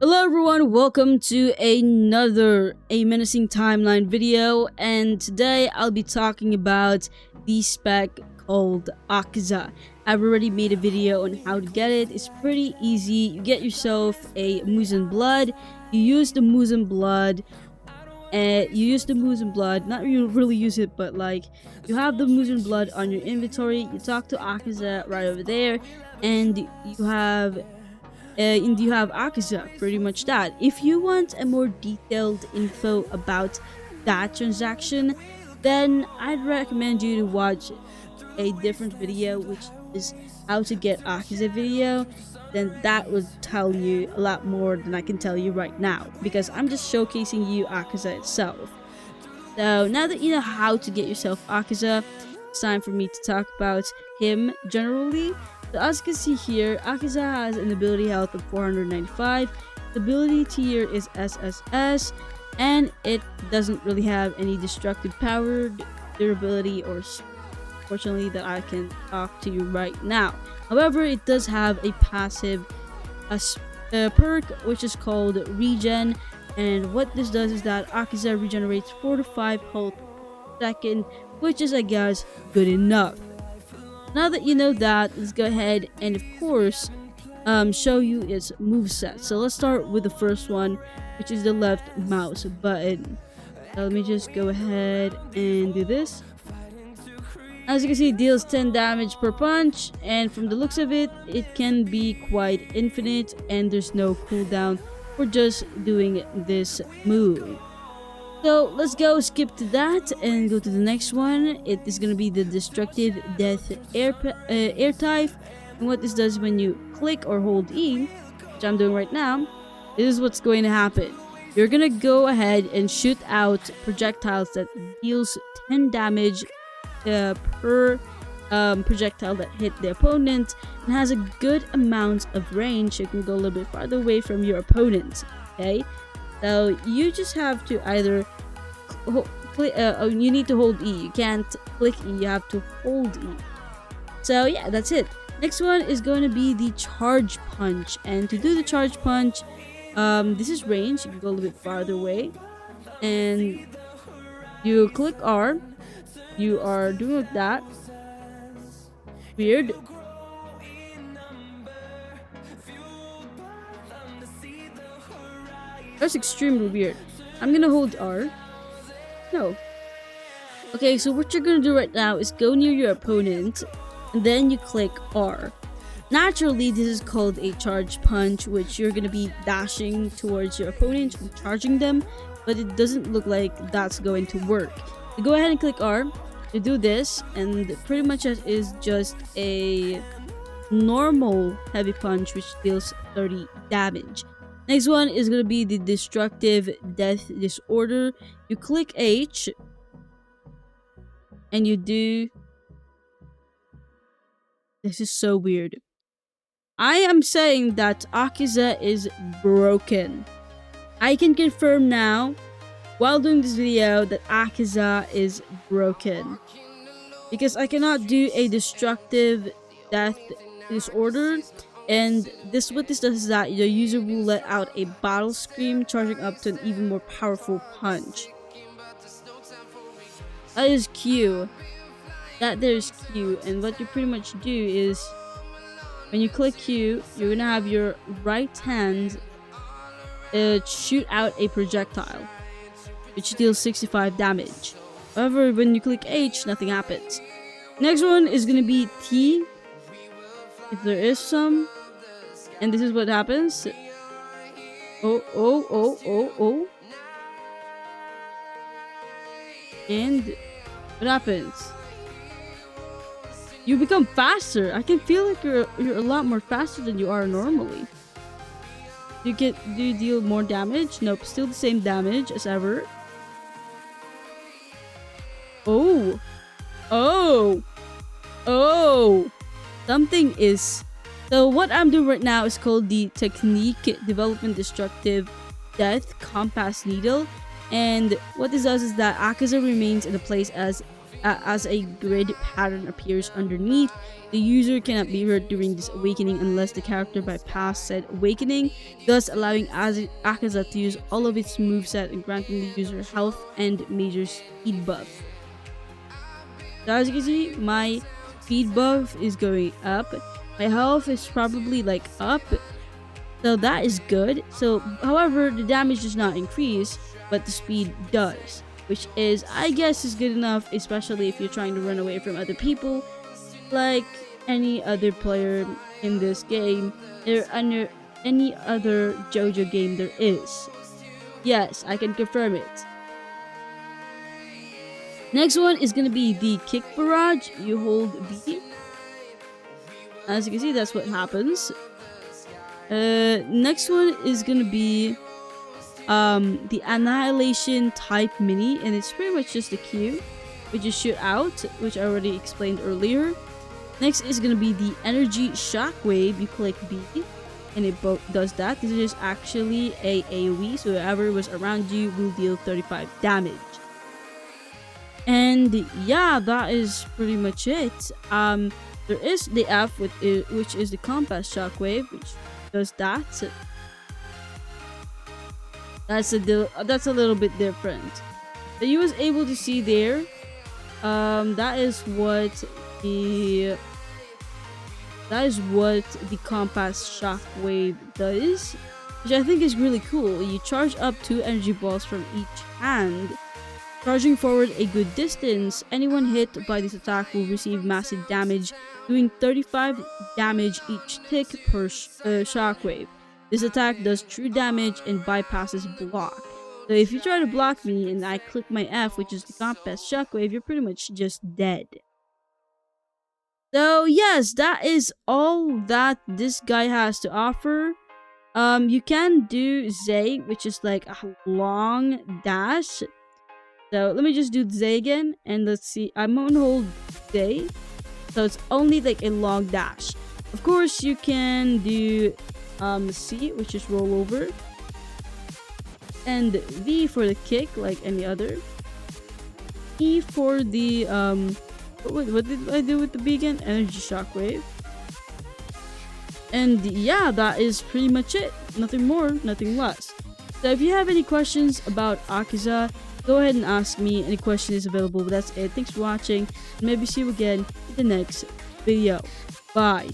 Hello everyone, welcome to another Menacing Timeline video, and today I'll be talking about the spec called Akaza. I've already made a video on how to get it. It's pretty easy. You get yourself a Musen blood, you use the Musen blood, not you really use it, but like you have the Musen blood on your inventory, you talk to Akaza right over there, and you have Akaza, pretty much that. If you want a more detailed info about that transaction, then I'd recommend you to watch a different video, which is how to get Akaza video. Then that would tell you a lot more than I can tell you right now, because I'm just showcasing you Akaza itself. So now that you know how to get yourself Akaza, it's time for me to talk about him generally. So as you can see here, Akaza has an ability health of 495, the ability tier is SSS, and it doesn't really have any destructive power, durability, or fortunately that I can talk to you right now. However, it does have a passive perk which is called Regen, and what this does is that Akaza regenerates 4 to 5 health per second, which is, I guess, good enough. Now that you know that, let's go ahead and of course show you its moveset. So let's start with the first one, which is the left mouse button. So let me just go ahead and do this. As you can see, it deals 10 damage per punch, and from the looks of it, it can be quite infinite, and there's no cooldown for just doing this move. So let's go skip to that and go to the next one. It is going to be the destructive death air type, and what this does when you click or hold E, which I'm doing right now, this is what's going to happen. You're going to go ahead and shoot out projectiles that deals 10 damage per projectile that hit the opponent, and has a good amount of range. You can go a little bit farther away from your opponent. Okay, so you just have to either you need to hold E. You can't click E, you have to hold E. So yeah, that's it. Next one is going to be the charge punch, and to do the charge punch, this is range. You can go a little bit farther away, and you click R. You are doing like that. Weird. That's extremely weird. I'm gonna hold R. No. Okay, so what you're gonna do right now is go near your opponent, and then you click R. Naturally, this is called a charge punch, which you're gonna be dashing towards your opponent and charging them, but it doesn't look like that's going to work. You go ahead and click R. You do this, and pretty much it is just a normal heavy punch, which deals 30 damage. Next one is going to be the destructive death disorder. You click H and you do, this is so weird. I am saying that Akaza is broken. I can confirm now while doing this video that Akaza is broken, because I cannot do a destructive death disorder. And what this does is that the user will let out a battle scream, charging up to an even more powerful punch. That is Q. That there's Q. And what you pretty much do is, when you click Q, you're gonna have your right hand shoot out a projectile, which deals 65 damage. However, when you click H, nothing happens. Next one is gonna be T, if there is some. And this is what happens. Oh. And what happens? You become faster. I can feel like you're a lot more faster than you are normally. Do you deal more damage? Nope, still the same damage as ever. Oh. Something is. So what I'm doing right now is called the Technique Development Destructive Death Compass Needle, and what this does is that Akaza remains in a place as as a grid pattern appears underneath. The user cannot be hurt during this awakening unless the character bypass said awakening, thus allowing Akaza to use all of its moveset and granting the user health and major speed buff. So as you can see, my speed buff is going up. My health is probably like up. So that is good. So however, the damage does not increase, but the speed does. Which is, I guess, is good enough, especially if you're trying to run away from other people. Like any other player in this game, or under any other JoJo game there is. Yes, I can confirm it. Next one is gonna be the kick barrage. You hold B. As you can see, that's what happens. Next one is gonna be the annihilation type mini, and it's pretty much just a Q, which is shoot out, which I already explained earlier. Next is gonna be the energy shockwave. You click B, and it does that. This is actually a AoE, so whoever was around you will deal 35 damage. And yeah, that is pretty much it. There is the F, which is the compass shockwave, which does that. That's a little bit different. So you was able to see there. That is what the compass shockwave does, which I think is really cool. You charge up 2 energy balls from each hand, charging forward a good distance. Anyone hit by this attack will receive massive damage, doing 35 damage each tick per shockwave. This attack does true damage and bypasses block. So if you try to block me and I click my F, which is the compass shockwave, you're pretty much just dead. So yes, that is all that this guy has to offer. You can do Zay, which is like a long dash. So let me just do Zay again, and let's see. I'm gonna hold Zay, so it's only like a long dash. Of course, you can do C, which is roll over, and V for the kick, like any other. E for the what did I do with the B again? Energy shockwave. And yeah, that is pretty much it. Nothing more, nothing less. So if you have any questions about Akaza, go ahead and ask me. Any question is available. But that's it. Thanks for watching, and maybe see you again in the next video. Bye.